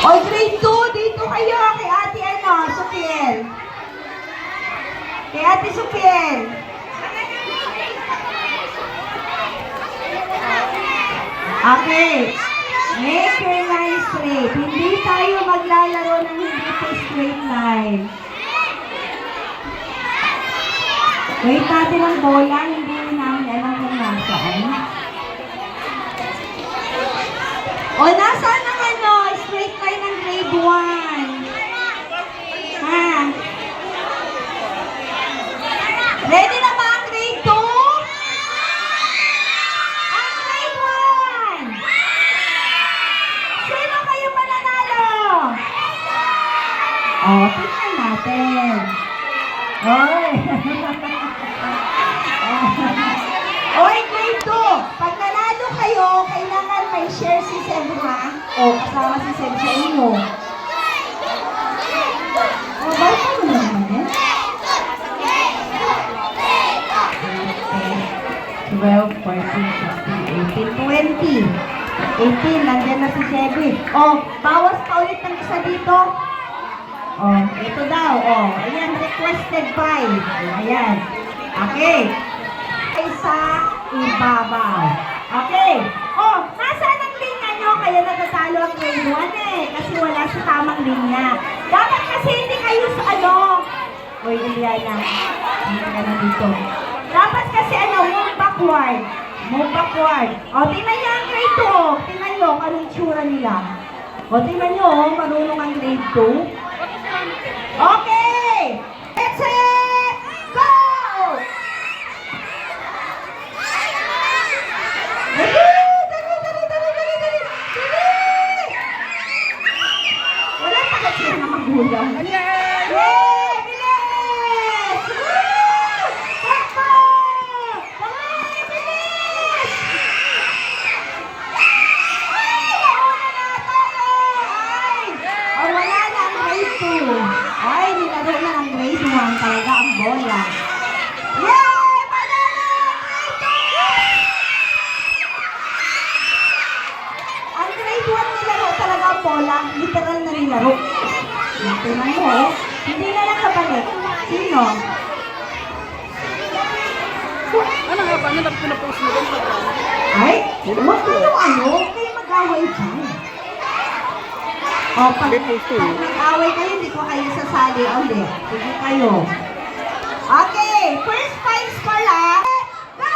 Oy, grade 2, dito kayo kay Ate Supiel. Kay Ate Supiel. Okay. Make your line straight. Hindi tayo maglalaro ng hindi po straight line. Wait natin ang bola, hindi namin alam kung nasaan. O, nasaan ang straight line ng grade 1? Ha? Ready na ba ang grade 2? Ang grade 1! Sino kayo mananalo? O, tingnan natin. Oy! Oy, grade 2! Pag nanalo kayo, kailangan may share si Seb, ha? O, kasama si Seb sa inyo. O, basta mo naman, eh? 12, 14, 15, 18, 20. 18, nandiyan na si Sebi. O, bawas pa ulit ng isa dito. O, ito daw. O, ayan, requested by. Ayan. Okay. Isa ibabaw. Okay. O, nasaan ang linya nyo? Kaya natatalo ang grade 1 eh. Kasi wala sa tamang linya. Dapat kasi hindi kayo sa Uy, Iliana. Hindi ka na dito. Dapat kasi move backward. Move backward. O, tingnan nyo ang grade 2. Tingnan nyo kung anong itsura nila. O, tingnan nyo, marunong ang grade 2. Okay! Let's set! Go! Dali! Wala pa kasi na magulang. Yay! Bilis! Woo! Takbo! Dali! Bilis! Ay! Nauna na tayo! Ay! O, wala na ang grade 2. Ay, nilaro na ang grade 1 talaga ang bola. Yay! Panalo! Grade 2! Ang grade 1 nilaro talaga ang bola. Literal na nilaro. Tingnan mo, hindi na nakabalik. Sino? Ano nga ba? Ano na pinapost mo doon? Ay, huwag kayo kayo mag-away dyan. O, pag nag-away kayo, hindi ko kayo sasali ulit. Sige kayo. Okay, first five score lang. Go!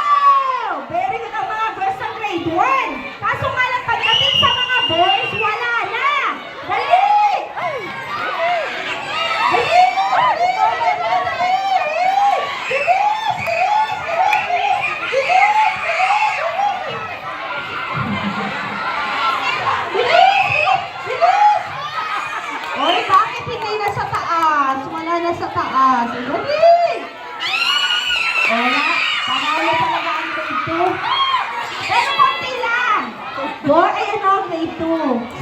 Very good ang mga girls ng grade 1. Kaso nga lang, pagdating sa mga boys, wala na. Dali! Dali! Oy, bakit hindi na sa taas? Wala na sa taas. Dali! Wala. Panalo talaga ang grade 2. Pero konti lang. Boy, ayan o, grade 2.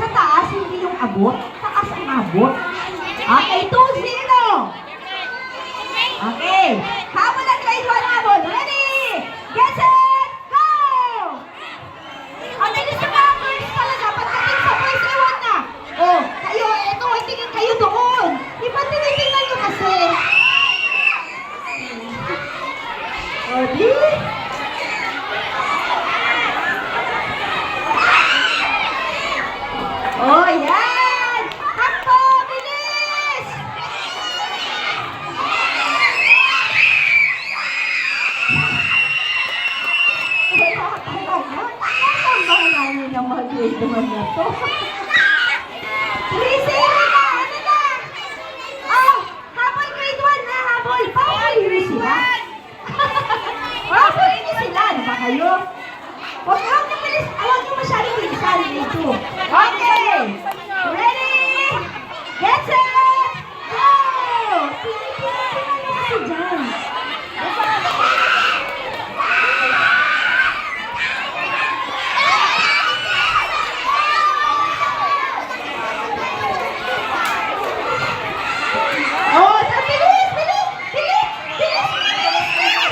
Sa taas, hindi yung abot. Taas ang abot. Okay, 2-0. Okay. Habol ang grade 1 habol. Ready? Get set! Go! Ang bilis ng mga girls talaga. Pagdating sa boys, ewan na. Oh, kayo, eto, tingin kayo doon. Iba tinitingnan nyo kasi. O, di? Oh, yan! Takbo! Bilis! Wala talaga. Nasaan ba namin ang mag-grade naman na to? 3-0 na! Ano na? Oh! Habol grade 1 na! Habol! Bakit hindi sila? Bakit hindi sila? Ano ba kayo? Huwag nyo bilis. Huwag nyo masyadong bilisan dito. Okay! Ready? Get set! Go! Pinipinan nyo kasi dyan. Oh, bilis! Bilis! Bilis! Bilis! Bilis! Bilis!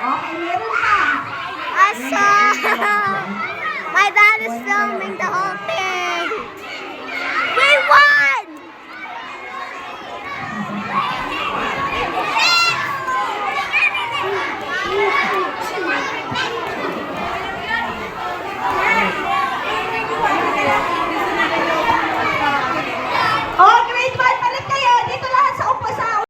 Okay, meron pa. I saw my dad is filming the